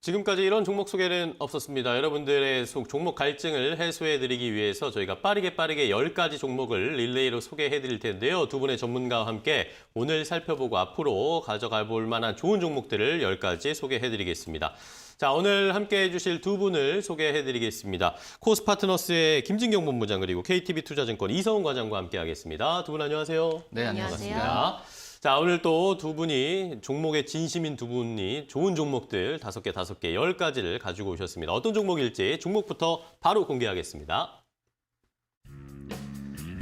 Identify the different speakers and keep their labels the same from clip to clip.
Speaker 1: 지금까지 이런 종목 소개는 없었습니다. 여러분들의 종목 갈증을 해소해드리기 위해서 저희가 빠르게 10가지 종목을 릴레이로 소개해드릴 텐데요. 두 분의 전문가와 함께 오늘 살펴보고 앞으로 가져가 볼 만한 좋은 종목들을 10가지 소개해드리겠습니다. 자, 오늘 함께 해주실 두 분을 소개해드리겠습니다. 코스파트너스의 김진경 본부장 그리고 KTB투자증권 이성훈 과장과 함께하겠습니다. 두 분 안녕하세요.
Speaker 2: 네,
Speaker 3: 안녕하세요.
Speaker 1: 반갑습니다. 자, 오늘 또 두 분이 종목에 진심인 두 분이 좋은 종목들 5개, 10가지를 가지고 오셨습니다. 어떤 종목일지 종목부터 바로 공개하겠습니다.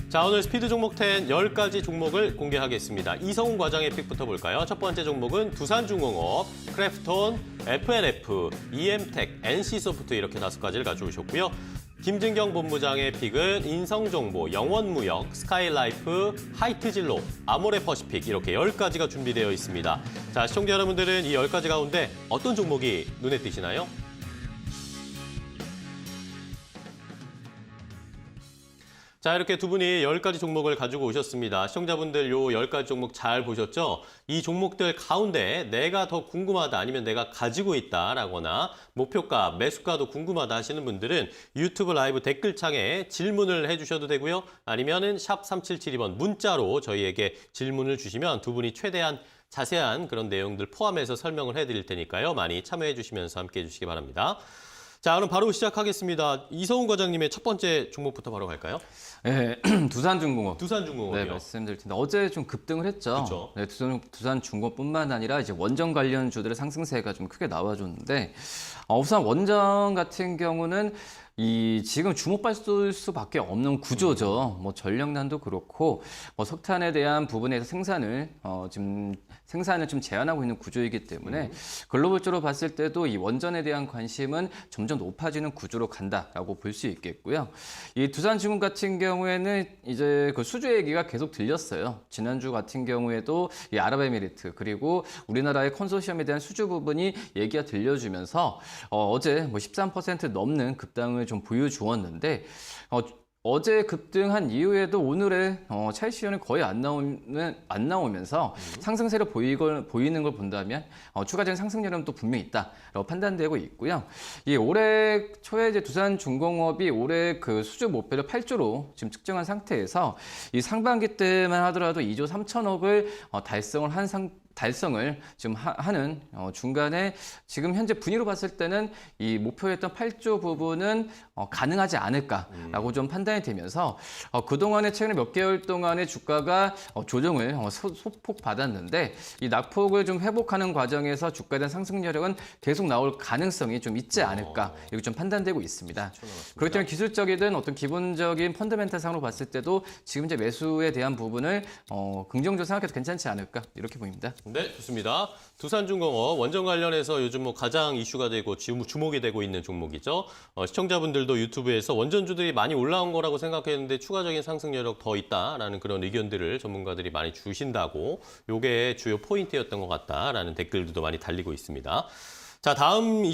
Speaker 1: 자, 오늘 스피드 종목 10 10가지 종목을 공개하겠습니다. 이성훈 과장의 픽부터 볼까요? 첫 번째 종목은 두산중공업, 크래프톤, FNF, EM텍, NC소프트 이렇게 5가지를 가져오셨고요. 김진경 본부장의 픽은 인성정보, 영원무역, 스카이라이프, 하이트진로, 아모레퍼시픽 이렇게 10가지가 준비되어 있습니다. 자, 시청자 여러분들은 이 10가지 가운데 어떤 종목이 눈에 띄시나요? 자, 이렇게 두 분이 10가지 종목을 가지고 오셨습니다. 시청자분들 요 10가지 종목 잘 보셨죠? 이 종목들 가운데 내가 더 궁금하다 아니면 내가 가지고 있다라거나 목표가, 매수가도 궁금하다 하시는 분들은 유튜브 라이브 댓글창에 질문을 해주셔도 되고요. 아니면은 샵 3772번 문자로 저희에게 질문을 주시면 두 분이 최대한 자세한 그런 내용들 포함해서 설명을 해드릴 테니까요. 많이 참여해 주시면서 함께 해주시기 바랍니다. 자, 그럼 바로 시작하겠습니다. 이성훈 과장님의 첫 번째 종목부터 바로 갈까요?
Speaker 2: 네, 두산중공업.
Speaker 1: 두산중공업이요.
Speaker 2: 네, 말씀드릴 텐데 어제 좀 급등을 했죠.
Speaker 1: 그쵸.
Speaker 2: 네, 두산중공업뿐만 아니라 이제 원전 관련주들의 상승세가 좀 크게 나와줬는데 우선 원전 같은 경우는 지금 주목받을 수밖에 없는 구조죠. 뭐 전력난도 그렇고 뭐 석탄에 대한 부분에서 생산을 좀 제한하고 있는 구조이기 때문에 글로벌적으로 봤을 때도 이 원전에 대한 관심은 점점 높아지는 구조로 간다라고 볼 수 있겠고요. 이 두산중공 같은 경우에는 이제 그 수주 얘기가 계속 들렸어요. 지난주 같은 경우에도 이 아랍에미리트 그리고 우리나라의 컨소시엄에 대한 수주 부분이 얘기가 들려주면서 어제 뭐 13% 넘는 급등을 좀 보여주었는데 어제 급등한 이후에도 오늘의 차익 시효는 거의 안 나오면서 상승세를 보이는 걸 본다면 추가적인 상승률은 또 분명히 있다라고 판단되고 있고요. 이 올해 초에 이제 두산중공업이 올해 그 수주 목표를 8조로 지금 측정한 상태에서 이 상반기 때만 하더라도 2조 3천억을 달성을 지금 하는 중간에 지금 현재 분위기로 봤을 때는 이 목표했던 8조 부분은 가능하지 않을까라고 좀 판단이 되면서 그동안에 최근에 몇 개월 동안의 주가가 조정을 소폭 받았는데 이 낙폭을 좀 회복하는 과정에서 주가에 대한 상승 여력은 계속 나올 가능성이 좀 있지 않을까 이렇게 좀 판단되고 있습니다. 그렇기 때문에 기술적이든 어떤 기본적인 펀더멘탈상으로 봤을 때도 지금 이제 매수에 대한 부분을 긍정적으로 생각해도 괜찮지 않을까 이렇게 보입니다.
Speaker 1: 네, 좋습니다. 두산중공업 원전 관련해서 요즘 뭐 가장 이슈가 되고 주목이 되고 있는 종목이죠. 시청자분들도 유튜브에서 원전주들이 많이 올라온 거라고 생각했는데 추가적인 상승 여력 더 있다라는 그런 의견들을 전문가들이 많이 주신다고 요게 주요 포인트였던 것 같다라는 댓글들도 많이 달리고 있습니다. 자, 다음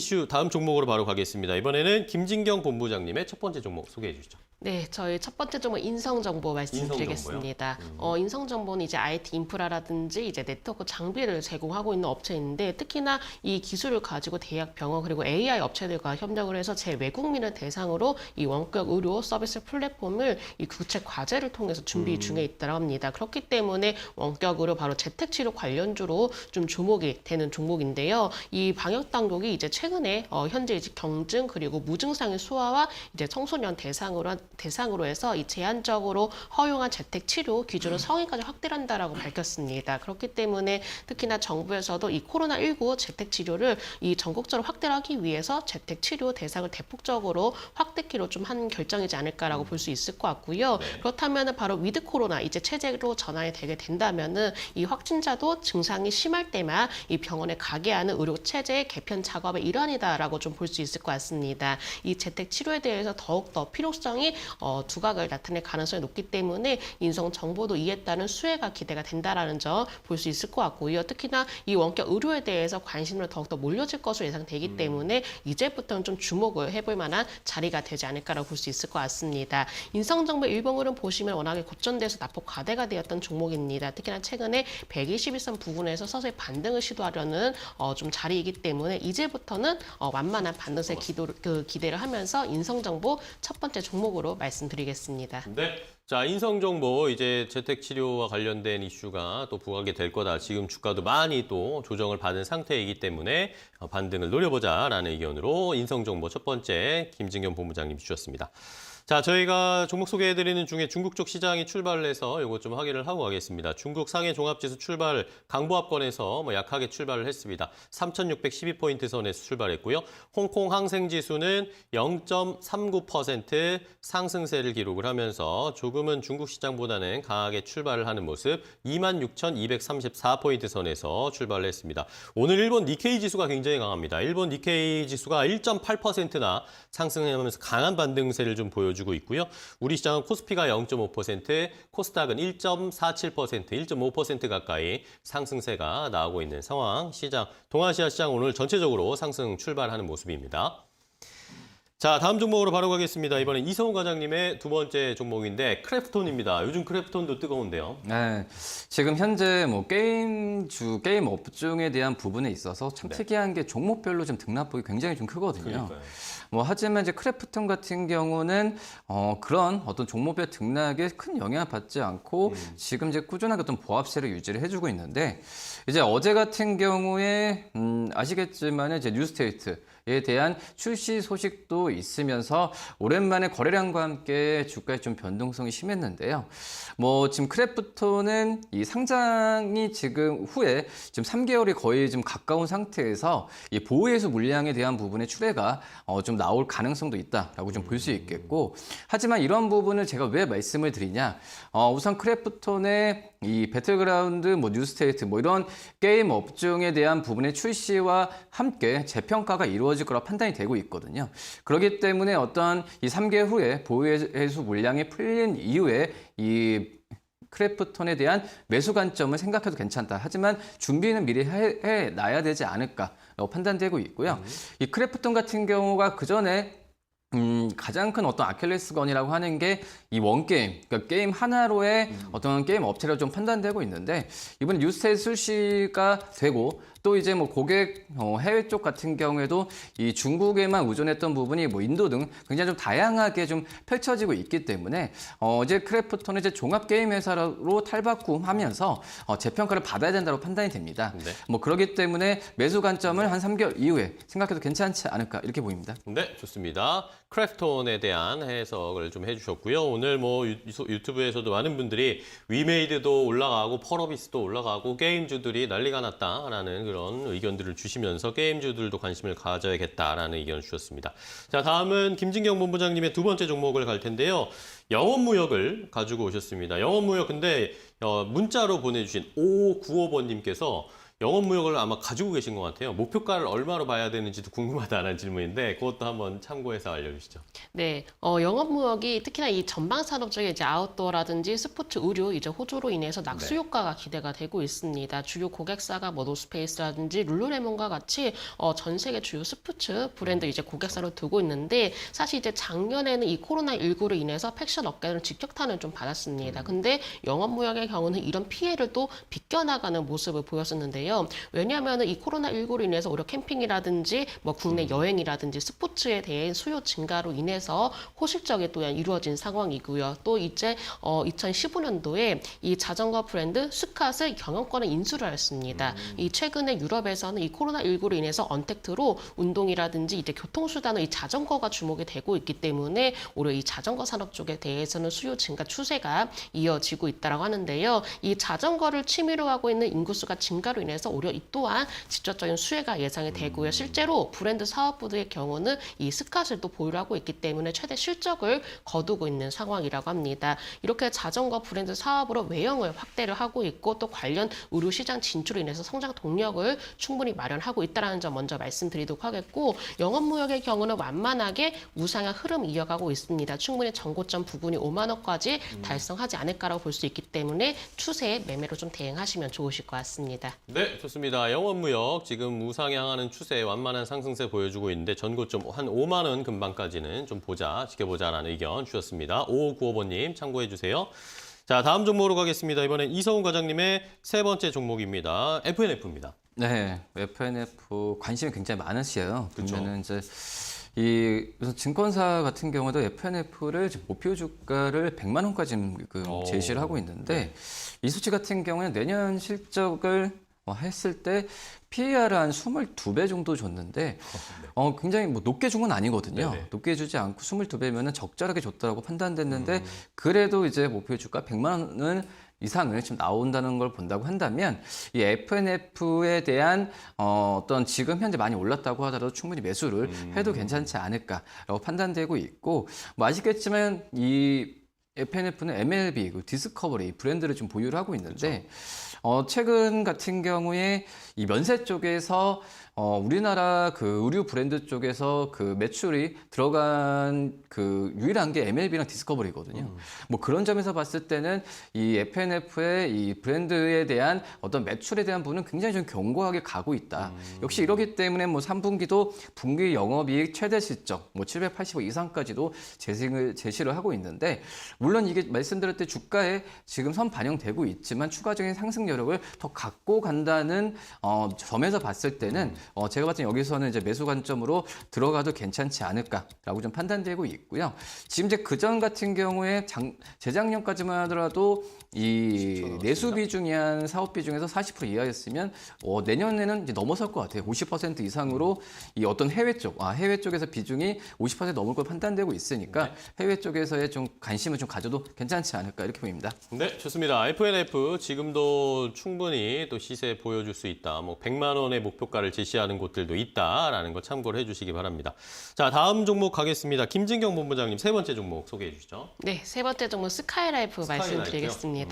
Speaker 1: 종목으로 바로 가겠습니다. 이번에는 김진경 본부장님의 첫 번째 종목 소개해 주시죠.
Speaker 3: 네, 저희 첫 번째 종목 인성정보 말씀드리겠습니다. 인성정보는 이제 IT 인프라라든지 이제 네트워크 장비를 제공하고 있는 업체인데 특히나 이 기술을 가지고 대학, 병원 그리고 AI 업체들과 협력을 해서 외국민을 대상으로 이 원격 의료 서비스 플랫폼을 이 국책 과제를 통해서 준비 중에 있다고 합니다. 그렇기 때문에 원격 의료 바로 재택치료 관련주로 좀 주목이 되는 종목인데요. 이 방역 당국이 이제 최근에 현재 이제 경증 그리고 무증상의 소아와 이제 청소년 대상으로 해서 이 제한적으로 허용한 재택 치료 기준을 성인까지 확대한다라고 밝혔습니다. 그렇기 때문에 특히나 정부에서도 이 코로나19 재택 치료를 이 전국적으로 확대하기 위해서 재택 치료 대상을 대폭적으로 확대키로 좀 한 결정이지 않을까라고 볼 수 있을 것 같고요.
Speaker 1: 네.
Speaker 3: 그렇다면은 바로 위드 코로나 이제 체제로 전환이 되게 된다면은 이 확진자도 증상이 심할 때만 이 병원에 가게 하는 의료 체제의 개편 작업의 일환이다라고 좀 볼 수 있을 것 같습니다. 이 재택 치료에 대해서 더욱 더 필요성이 두각을 나타낼 가능성이 높기 때문에 인성 정보도 이에 따른 수혜가 기대가 된다라는 점 볼 수 있을 것 같고요. 특히나 이 원격 의료에 대해서 관심을 더욱더 몰려질 것으로 예상되기 때문에 이제부터는 좀 주목을 해볼 만한 자리가 되지 않을까라고 볼 수 있을 것 같습니다. 인성정보 일봉으로는 보시면 워낙에 고점돼서 낙폭 과대가 되었던 종목입니다. 특히나 최근에 121선 부근에서 서서히 반등을 시도하려는 좀 자리이기 때문에 때문에 이제부터는 완만한 반등세 기대를 하면서 인성정보 첫 번째 종목으로 말씀드리겠습니다.
Speaker 1: 네. 자, 인성정보 이제 재택치료와 관련된 이슈가 또 부각이 될 거다. 지금 주가도 많이 또 조정을 받은 상태이기 때문에 반등을 노려보자라는 의견으로 인성정보 첫 번째 김진경 본부장님 주셨습니다. 자, 저희가 종목 소개해드리는 중에 중국 쪽 시장이 출발을 해서 이거 좀 확인을 하고 가겠습니다. 중국 상해 종합지수 출발 강보합권에서 약하게 출발을 했습니다. 3,612포인트 선에서 출발했고요. 홍콩 항생지수는 0.39% 상승세를 기록을 하면서 조금은 중국 시장보다는 강하게 출발을 하는 모습 26,234포인트 선에서 출발을 했습니다. 오늘 일본 니케이 지수가 굉장히 강합니다. 일본 니케이 지수가 1.8%나 상승하면서 강한 반등세를 좀 보여주고 있고요. 우리 시장은 코스피가 0.5%, 코스닥은 1.47%, 1.5% 가까이 상승세가 나오고 있는 상황. 시장, 동아시아 시장 오늘 전체적으로 상승 출발하는 모습입니다. 자, 다음 종목으로 바로 가겠습니다. 이번엔 이성훈 과장님의 두 번째 종목인데 크래프톤입니다. 요즘 크래프톤도 뜨거운데요.
Speaker 2: 네, 지금 현재 뭐 게임 업종에 대한 부분에 있어서 참 특이한 게 종목별로 좀 등락폭이 굉장히 좀 크거든요.
Speaker 1: 그러니까요.
Speaker 2: 뭐 하지만 이제 크래프톤 같은 경우는 그런 어떤 종목별 등락에 큰 영향을 받지 않고 지금 이제 꾸준하게 어떤 보합세를 유지를 해주고 있는데 이제 어제 같은 경우에 아시겠지만 이제 뉴스테이트에 대한 출시 소식도 있으면서 오랜만에 거래량과 함께 주가의 좀 변동성이 심했는데요. 뭐 지금 크래프톤은 이 상장이 지금 후에 지금 3개월이 거의 좀 가까운 상태에서 이 보호해수 물량에 대한 부분의 출회가 좀 나올 가능성도 있다라고 좀 볼 수 있겠고 하지만 이런 부분을 제가 왜 말씀을 드리냐 우선 크래프톤의 이 배틀그라운드, 뭐 뉴스테이트, 뭐 이런 게임 업종에 대한 부분의 출시와 함께 재평가가 이루어질 거라 판단이 되고 있거든요. 그렇기 때문에 어떤 이 3개월 후에 보유해수 물량이 풀린 이후에 이 크래프톤에 대한 매수 관점을 생각해도 괜찮다. 하지만 준비는 미리 해놔야 되지 않을까라고 판단되고 있고요. 이 크래프톤 같은 경우가 그 전에 가장 큰 어떤 아킬레스건이라고 하는 게 이 원게임, 그러니까 게임 하나로의 어떤 게임 업체로 좀 판단되고 있는데 이번 뉴스테이트 출시가 되고 또 이제 뭐 고객 해외 쪽 같은 경우에도 이 중국에만 의존했던 부분이 뭐 인도 등 굉장히 좀 다양하게 좀 펼쳐지고 있기 때문에 이제 크래프톤은 이제 종합 게임 회사로 탈바꿈하면서 재평가를 받아야 된다고 판단이 됩니다.
Speaker 1: 네.
Speaker 2: 뭐 그렇기 때문에 매수 관점을 한 3개월 이후에 생각해도 괜찮지 않을까 이렇게 보입니다.
Speaker 1: 네, 좋습니다. 크래프톤에 대한 해석을 좀 해주셨고요. 오늘 뭐 유튜브에서도 많은 분들이 위메이드도 올라가고 펄어비스도 올라가고 게임주들이 난리가 났다라는 그런 의견들을 주시면서 게임주들도 관심을 가져야겠다라는 의견을 주셨습니다. 자, 다음은 김진경 본부장님의 두 번째 종목을 갈 텐데요. 영업무역을 가지고 오셨습니다. 영업무역 근데 문자로 보내주신 5595번님께서 영업무역을 아마 가지고 계신 것 같아요. 목표가를 얼마로 봐야 되는지도 궁금하다는 질문인데 그것도 한번 참고해서 알려주시죠.
Speaker 3: 네, 영업무역이 특히나 이 전방 산업 쪽에 이제 아웃도어라든지 스포츠 의류 이제 호조로 인해서 낙수 효과가 기대가 되고 있습니다. 주요 고객사가 뭐 노스페이스라든지 룰루레몬과 같이 전 세계 주요 스포츠 브랜드 이제 고객사로 두고 있는데 사실 이제 작년에는 이 코로나19로 인해서 패션 업계는 직격탄을 좀 받았습니다. 근데 영업무역의 경우는 이런 피해를 또 비껴나가는 모습을 보였었는데요. 왜냐하면 이 코로나19로 인해서 오히려 캠핑이라든지 뭐 국내 여행이라든지 스포츠에 대한 수요 증가로 인해서 호실적이 또 이루어진 상황이고요. 또 이제 2015년도에 이 자전거 브랜드 스캇을 경영권에 인수를 했습니다. 이 최근에 유럽에서는 이 코로나19로 인해서 언택트로 운동이라든지 이제 교통수단은 이 자전거가 주목이 되고 있기 때문에 오히려 이 자전거 산업 쪽에 대해서는 수요 증가 추세가 이어지고 있다고 하는데요. 이 자전거를 취미로 하고 있는 인구수가 증가로 인해서 오히려 이 또한 직접적인 수혜가 예상이 되고요. 실제로 브랜드 사업부의 경우는 이 스캇을 또 보유를 하고 있기 때문에 최대 실적을 거두고 있는 상황이라고 합니다. 이렇게 자전거 브랜드 사업으로 외형을 확대를 하고 있고 또 관련 의류 시장 진출로 인해서 성장 동력을 충분히 마련하고 있다는 점 먼저 말씀드리도록 하겠고 영업무역의 경우는 완만하게 우상향 흐름 이어가고 있습니다. 충분히 전고점 부근이 5만 원까지 달성하지 않을까라고 볼 수 있기 때문에 추세에 매매로 좀 대응하시면 좋으실 것 같습니다.
Speaker 1: 네, 좋습니다. 영업무역 지금 우상향하는 추세 완만한 상승세 보여주고 있는데 전고점 한 5만 원 근방까지는 좀 지켜보자라는 의견 주셨습니다. 5595번님 참고해 주세요. 자, 다음 종목으로 가겠습니다. 이번엔 이성훈 과장님의 세 번째 종목입니다. FNF입니다.
Speaker 2: 네, FNF 관심이 굉장히 많으시요.
Speaker 1: 그쵸.
Speaker 2: 보면은 이제 우선 증권사 같은 경우도 FNF를 목표 주가를 100만 원까지 제시를 하고 있는데 이 수치 같은 경우는 내년 실적을 했을 때 PER을 한 22배 정도 줬는데 굉장히 뭐 높게 준 건 아니거든요.
Speaker 1: 네네.
Speaker 2: 높게 주지 않고 22배면은 적절하게 줬다라고 판단됐는데 그래도 이제 목표 주가 100만 원 이상을 지금 나온다는 걸 본다고 한다면 이 FNF에 대한 어떤 지금 현재 많이 올랐다고 하더라도 충분히 매수를 해도 괜찮지 않을까라고 판단되고 있고 뭐 아시겠지만 이 FNF는 MLB, 디스커버리 브랜드를 좀 보유를 하고 있는데 최근 같은 경우에 이 면세 쪽에서 우리나라 그 의류 브랜드 쪽에서 그 매출이 들어간 그 유일한 게 MLB랑 디스커버리거든요. 뭐 그런 점에서 봤을 때는 이 FNF의 이 브랜드에 대한 어떤 매출에 대한 부분은 굉장히 좀 견고하게 가고 있다. 역시 이러기 때문에 뭐 3분기도 분기 영업이익 최대 실적 뭐 780억 이상까지도 제시를 하고 있는데 물론 이게 말씀드렸듯이 주가에 지금 선 반영되고 있지만 추가적인 상승 여력을 더 갖고 간다는 점에서 봤을 때는 제가 봤을 때 여기서는 이제 매수 관점으로 들어가도 괜찮지 않을까라고 좀 판단되고 있고요. 지금 이제 그전 같은 경우에 재작년까지만 하더라도 이 내수 비중이 한 사업 비중에서 40% 이하였으면 내년에는 이제 넘어설 것 같아요. 50% 이상으로 이 어떤 해외 쪽에서 비중이 50% 넘을 걸 판단되고 있으니까 해외 쪽에서의 좀 관심을 좀 가져도 괜찮지 않을까 이렇게 보입니다.
Speaker 1: 네, 좋습니다. FNF 지금도 충분히 또 시세 보여줄 수 있다. 뭐 100만 원의 목표가를 제시하는 곳들도 있다라는 거 참고를 해주시기 바랍니다. 자, 다음 종목 가겠습니다. 김진경 본부장님 세 번째 종목 소개해 주시죠.
Speaker 3: 네, 세 번째 종목 스카이라이프 말씀드리겠습니다.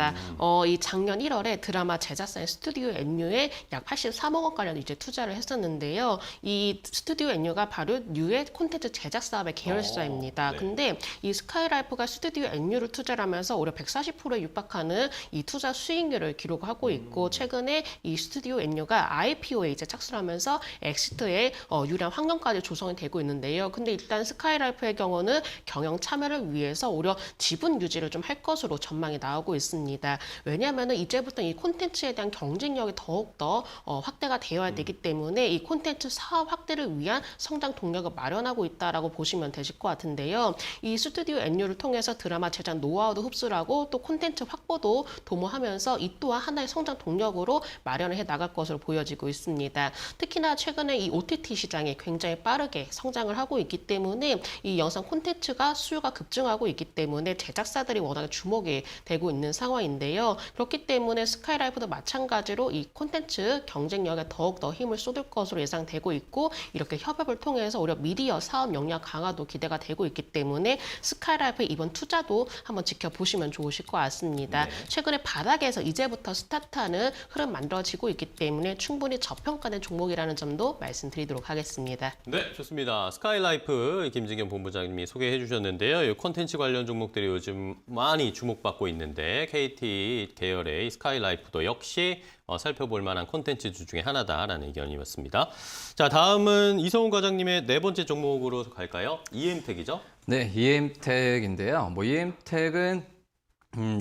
Speaker 3: 이 작년 1월에 드라마 제작사인 스튜디오 NU에 약 83억 원가량 이제 투자를 했었는데요. 이 스튜디오 NU가 바로 뉴의 콘텐츠 제작 사업의 계열사입니다.
Speaker 1: 네.
Speaker 3: 근데 이 스카이라이프가 스튜디오 NU를 투자를 하면서 올해 140%에 육박하는 이 투자 수익률을 기록하고 있고 최근에 이 스튜디오 NU가 IPO에 이제 착수를 하면서 엑시트에 유리한 환경까지 조성이 되고 있는데요. 근데 일단 스카이라이프의 경우는 경영 참여를 위해서 오히려 지분 유지를 좀 할 것으로 전망이 나오고 있습니다. 왜냐하면 이제부터 이 콘텐츠에 대한 경쟁력이 더욱더 확대가 되어야 되기 때문에 이 콘텐츠 사업 확대를 위한 성장 동력을 마련하고 있다라고 보시면 되실 것 같은데요. 이 스튜디오 NU를 통해서 드라마 제작 노하우도 흡수를 하고 또 콘텐츠 확보도 도모하면서 이 또한 하나의 성장 동력으로 마련을 해 나갈 것으로 보여지고 있습니다. 특히나 최근에 이 OTT 시장이 굉장히 빠르게 성장을 하고 있기 때문에 이 영상 콘텐츠가 수요가 급증하고 있기 때문에 제작사들이 워낙에 주목이 되고 있는 상황인데요. 그렇기 때문에 스카이라이프도 마찬가지로 이 콘텐츠 경쟁력에 더욱더 힘을 쏟을 것으로 예상되고 있고 이렇게 협업을 통해서 오히려 미디어 사업 역량 강화도 기대가 되고 있기 때문에 스카이라이프의 이번 투자도 한번 지켜보시면 좋으실 것 같습니다.
Speaker 1: 네.
Speaker 3: 최근에 바닥에서 이제부터 스타트하는 흐름 만들어지고 있기 때문에 충분히 저평가된 종목이라는 점도 말씀드리도록 하겠습니다.
Speaker 1: 네, 좋습니다. 스카이라이프 김진경 본부장님이 소개해 주셨는데요. 이 콘텐츠 관련 종목들이 요즘 많이 주목받고 있는데 KT 계열의 스카이라이프도 역시 살펴볼 만한 콘텐츠주 중에 하나다라는 의견이었습니다. 자, 다음은 이성훈 과장님의 네 번째 종목으로 갈까요? EM텍이죠?
Speaker 2: 네, EM텍인데요. 뭐 EM텍은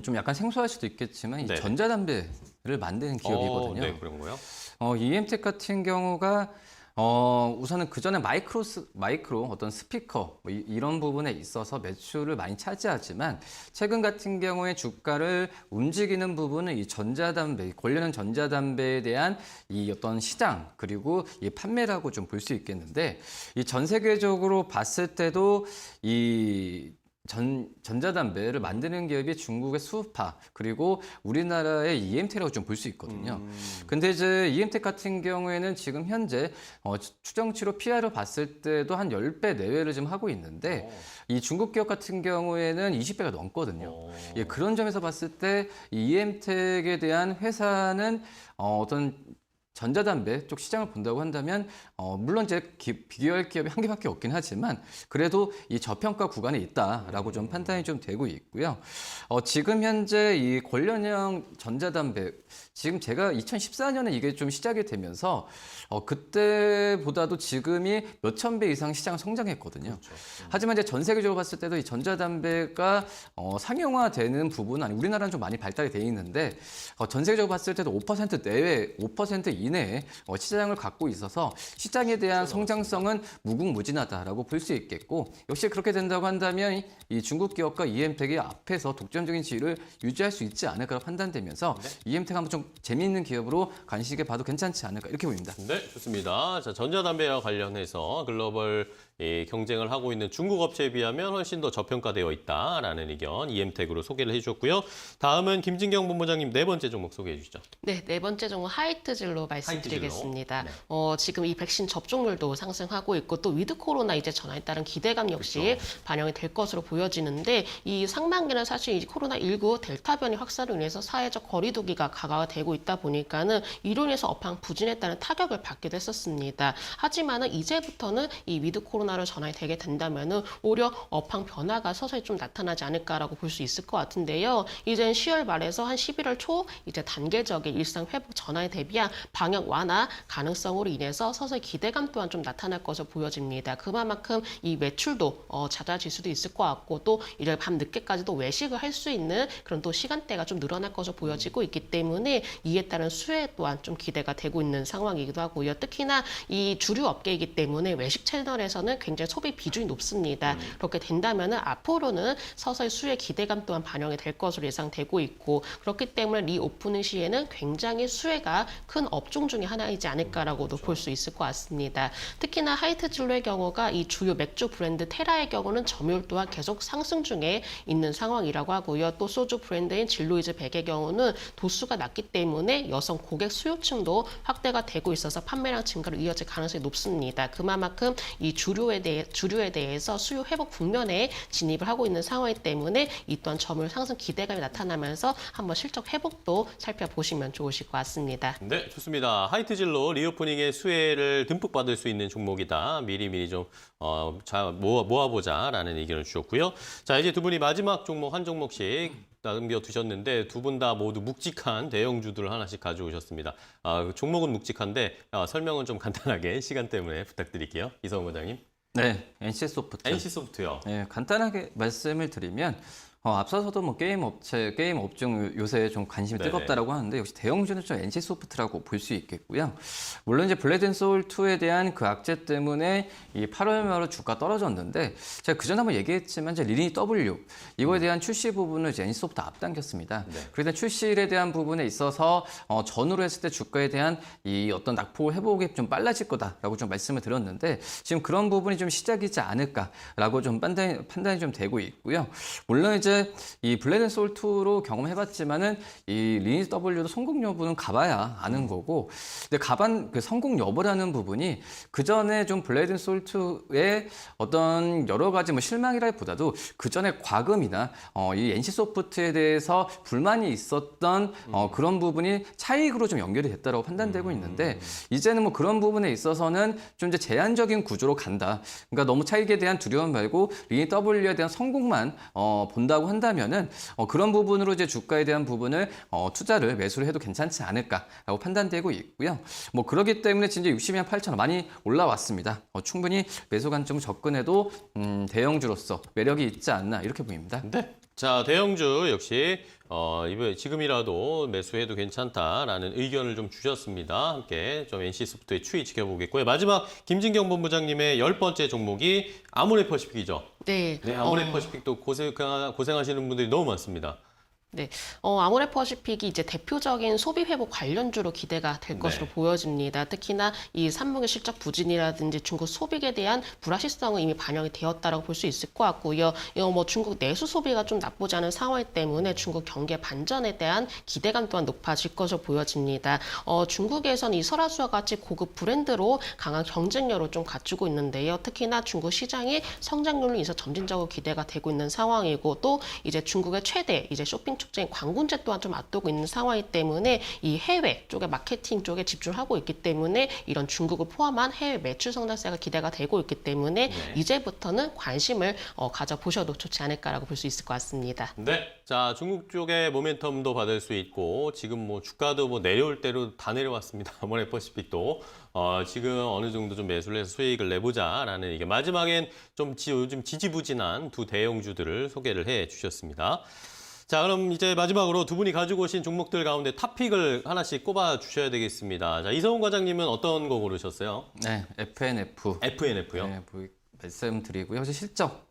Speaker 2: 좀 약간 생소할 수도 있겠지만 이
Speaker 1: 네.
Speaker 2: 전자담배를 만드는 기업이거든요.
Speaker 1: 네, 그런 거요.
Speaker 2: EM텍 같은 경우가 우선은 그 전에 마이크로 어떤 스피커 뭐 이런 부분에 있어서 매출을 많이 차지하지만 최근 같은 경우에 주가를 움직이는 부분은 이 전자담배 관련한 전자담배에 대한 이 어떤 시장 그리고 이 판매라고 좀 볼 수 있겠는데 이 전 세계적으로 봤을 때도 이 전자담배를 만드는 기업이 중국의 수파 그리고 우리나라의 EM텍이라고 좀 볼 수 있거든요. 근데 이제 EM텍 같은 경우에는 지금 현재 추정치로 PR을 봤을 때도 한 10배 내외를 좀 하고 있는데 이 중국 기업 같은 경우에는 20배가 넘거든요. 예, 그런 점에서 봤을 때 이 EM텍에 대한 회사는 어떤 전자담배 쪽 시장을 본다고 한다면 물론 이제 비교할 기업이 한 개밖에 없긴 하지만 그래도 이 저평가 구간에 있다라고 좀 판단이 좀 되고 있고요. 지금 현재 이 관련형 전자담배 지금 제가 2014년에 이게 좀 시작이 되면서 그때보다도 지금이 몇천 배 이상 시장을 성장했거든요.
Speaker 1: 그렇죠.
Speaker 2: 하지만 이제 전 세계적으로 봤을 때도 이 전자담배가 상용화되는 부분은 아니 우리나라는 좀 많이 발달이 돼 있는데 전 세계적으로 봤을 때도 5% 내외, 5% 이내에 시장을 갖고 있어서 시장에 대한 성장성은 무궁무진하다라고 볼 수 있겠고 역시 그렇게 된다고 한다면 이 중국 기업과 EM택이 앞에서 독점적인 지위를 유지할 수 있지 않을까 판단되면서 EM택 한번 좀 재미있는 기업으로 간식에 봐도 괜찮지 않을까 이렇게 보입니다.
Speaker 1: 네, 좋습니다. 자, 전자담배와 관련해서 글로벌 경쟁을 하고 있는 중국 업체에 비하면 훨씬 더 저평가되어 있다라는 의견 EM택으로 소개를 해주셨고요. 다음은 김진경 본부장님 네 번째 종목 소개해 주시죠.
Speaker 3: 네, 네 번째 종목 하이트질로 말씀드리겠습니다.
Speaker 1: 하이트질로.
Speaker 3: 지금 이 백신 접종률도 상승하고 있고 또 위드 코로나 이제 전환에 따른 기대감 역시
Speaker 1: 그렇죠.
Speaker 3: 반영이 될 것으로 보여지는데 이 상반기는 사실 이 코로나19 델타 변이 확산으로 인해서 사회적 거리두기가 강화되고 있다 보니까는 이로 인해서 업황 부진에 따른 타격을 받기도 했었습니다. 하지만은 이제부터는 이 위드 코로나로 전환이 되게 된다면은 오히려 업황 변화가 서서히 좀 나타나지 않을까라고 볼 수 있을 것 같은데요. 이제 10월 말에서 한 11월 초 이제 단계적인 일상 회복 전환에 대비한 방역 완화 가능성으로 인해서 서서히 기대감 또한 좀 나타날 것으로 보여집니다. 그만큼 이 매출도 잦아질 수도 있을 것 같고 또 이제 밤 늦게까지도 외식을 할 수 있는 그런 또 시간대가 좀 늘어날 것으로 보여지고 있기 때문에 이에 따른 수혜 또한 좀 기대가 되고 있는 상황이기도 하고요. 특히나 이 주류 업계이기 때문에 외식 채널에서는 굉장히 소비 비중이 높습니다. 그렇게 된다면은 앞으로는 서서히 수혜 기대감 또한 반영이 될 것으로 예상되고 있고 그렇기 때문에 리오프닝 시에는 굉장히 수혜가 큰 업종 중에 하나이지 않을까라고도 볼 수 있을 것 같습니다. 특히나 하이트진로의 경우가 이 주요 맥주 브랜드 테라의 경우는 점유율 또한 계속 상승 중에 있는 상황이라고 하고요. 또 소주 브랜드인 진로이즈 100의 경우는 도수가 낮기 때문에 여성 고객 수요층도 확대가 되고 있어서 판매량 증가로 이어질 가능성이 높습니다. 그만큼 이 주류에 대해서 수요 회복 국면에 진입을 하고 있는 상황이기 때문에 이 또한 점유율 상승 기대감이 나타나면서 한번 실적 회복도 살펴보시면 좋으실 것 같습니다.
Speaker 1: 네, 좋습니다. 하이트질로 리오프닝의 수혜를 듬뿍 받을 수 있는 종목이다. 미리미리 좀 모아보자라는 의견을 주셨고요. 자, 이제 두 분이 마지막 종목 한 종목씩 남겨 두셨는데 두 분 다 모두 묵직한 대형주들을 하나씩 가져오셨습니다. 종목은 묵직한데 설명은 좀 간단하게 시간 때문에 부탁드릴게요. 이성훈 원장님.
Speaker 2: 네, NC소프트.
Speaker 1: NC소프트요.
Speaker 2: 네, 간단하게 말씀을 드리면 앞서서도 뭐 게임 업종 요새 좀 관심이
Speaker 1: 네네.
Speaker 2: 뜨겁다라고 하는데 역시 대형주는 좀 NC소프트라고 볼 수 있겠고요. 물론 이제 블레드앤소울 2에 대한 그 악재 때문에 이 8월 말로 주가 떨어졌는데 제가 그전에 한번 얘기했지만 이제 리니 W 이거에 대한 출시 부분을 이제 NC소프트 앞당겼습니다.
Speaker 1: 네.
Speaker 2: 그래서 출시에 대한 부분에 있어서 전후로 했을 때 주가에 대한 이 어떤 낙폭 회복이 좀 빨라질 거다라고 좀 말씀을 드렸는데 지금 그런 부분이 좀 시작이지 않을까라고 좀 판단이 좀 되고 있고요. 물론 이제 이 블레드앤소울 2로 경험해봤지만은 이 리니지 W도 성공 여부는 가봐야 아는 거고, 근데 그 성공 여부라는 부분이 그 전에 좀 블레드앤소울 2의 어떤 여러 가지 뭐 실망이라기보다도 그 전에 과금이나 이 NC소프트에 대해서 불만이 있었던 그런 부분이 차익으로 좀 연결이 됐다고 판단되고 있는데 이제는 뭐 그런 부분에 있어서는 좀 이제 제한적인 구조로 간다. 그러니까 너무 차익에 대한 두려움 말고 리니지 W에 대한 성공만 본다고 한다면은 그런 부분으로 이제 주가에 대한 부분을 투자를 매수를 해도 괜찮지 않을까라고 판단되고 있고요. 뭐 그렇기 때문에 진짜 62만 8천 원 많이 올라왔습니다. 충분히 매수 관점 접근해도 대형주로서 매력이 있지 않나 이렇게 보입니다.
Speaker 1: 네. 자, 대형주 역시 지금이라도 매수해도 괜찮다라는 의견을 좀 주셨습니다. 함께 좀 NC소프트의 추이 지켜보겠고요. 마지막 김진경 본부장님의 10번째 종목이 아모레퍼시픽이죠.
Speaker 3: 네.
Speaker 1: 네, 아모레퍼시픽도 고생하시는 분들이 너무 많습니다.
Speaker 3: 네, 아모레퍼시픽이 이제 대표적인 소비 회복 관련주로 기대가 될 것으로 보여집니다. 특히나 이 3분기 실적 부진이라든지 중국 소비에 대한 불확실성은 이미 반영이 되었다라고 볼 수 있을 것 같고요. 뭐 중국 내수 소비가 좀 나쁘지 않은 상황이기 때문에 중국 경제 반전에 대한 기대감 또한 높아질 것으로 보여집니다. 중국에서는 이 설화수와 같이 고급 브랜드로 강한 경쟁력을 좀 갖추고 있는데요. 특히나 중국 시장의 성장률로 인해서 점진적으로 기대가 되고 있는 상황이고 또 이제 중국의 최대 이제 쇼핑 축제인 광군제 또한 좀 앞두고 있는 상황이기 때문에 이 해외 쪽에 마케팅 쪽에 집중하고 있기 때문에 이런 중국을 포함한 해외 매출 성장세가 기대가 되고 있기 때문에 이제부터는 관심을 가져보셔도 좋지 않을까라고 볼 수 있을 것 같습니다.
Speaker 1: 네. 자, 중국 쪽의 모멘텀도 받을 수 있고 지금 뭐 주가도 뭐 내려올 대로 다 내려왔습니다. 아모레퍼시픽도 지금 어느 정도 좀 매수를 해서 수익을 내보자라는 이게 마지막엔 좀 요즘 지지부진한 두 대형주들을 소개를 해 주셨습니다. 자, 그럼 이제 마지막으로 두 분이 가지고 오신 종목들 가운데 탑픽을 하나씩 꼽아 주셔야 되겠습니다. 자, 이성훈 과장님은 어떤 거 고르셨어요?
Speaker 2: 네, FNF.
Speaker 1: FNF요?
Speaker 2: 네, 뭐 말씀드리고요. 혹시 실적,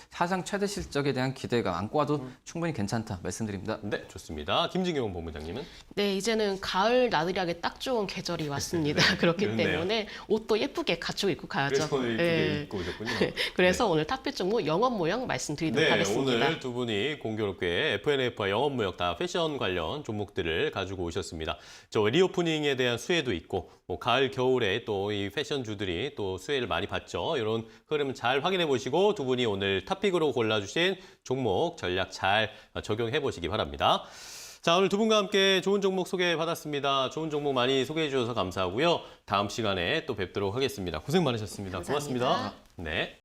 Speaker 2: 사상 최대 실적에 대한 기대가 안고 와도 충분히 괜찮다 말씀드립니다.
Speaker 1: 네, 좋습니다. 김진경 본부장님은?
Speaker 3: 네, 이제는 가을 나들이하기 딱 좋은 계절이 왔습니다. 그렇기
Speaker 1: 그렇네요.
Speaker 3: 때문에 옷도 예쁘게 갖추고 입고 가야죠.
Speaker 1: 그래서 오늘 예쁘게
Speaker 3: 네.
Speaker 1: 입고 오셨군요.
Speaker 3: 그래서 오늘 탑픽 종목 영업 모형 말씀드리도록
Speaker 1: 네,
Speaker 3: 하겠습니다.
Speaker 1: 오늘 두 분이 공교롭게 FNF와 영업무역 다 패션 관련 종목들을 가지고 오셨습니다. 저 리오프닝에 대한 수혜도 있고 뭐 가을 겨울에 또 이 패션주들이 또 수혜를 많이 받죠. 이런 흐름 잘 확인해 보시고 두 분이 오늘 탑픽으로 골라주신 종목 전략 잘 적용해 보시기 바랍니다. 자, 오늘 두 분과 함께 좋은 종목 소개받았습니다. 좋은 종목 많이 소개해 주셔서 감사하고요. 다음 시간에 또 뵙도록 하겠습니다. 고생 많으셨습니다.
Speaker 3: 감사합니다.
Speaker 1: 고맙습니다. 네.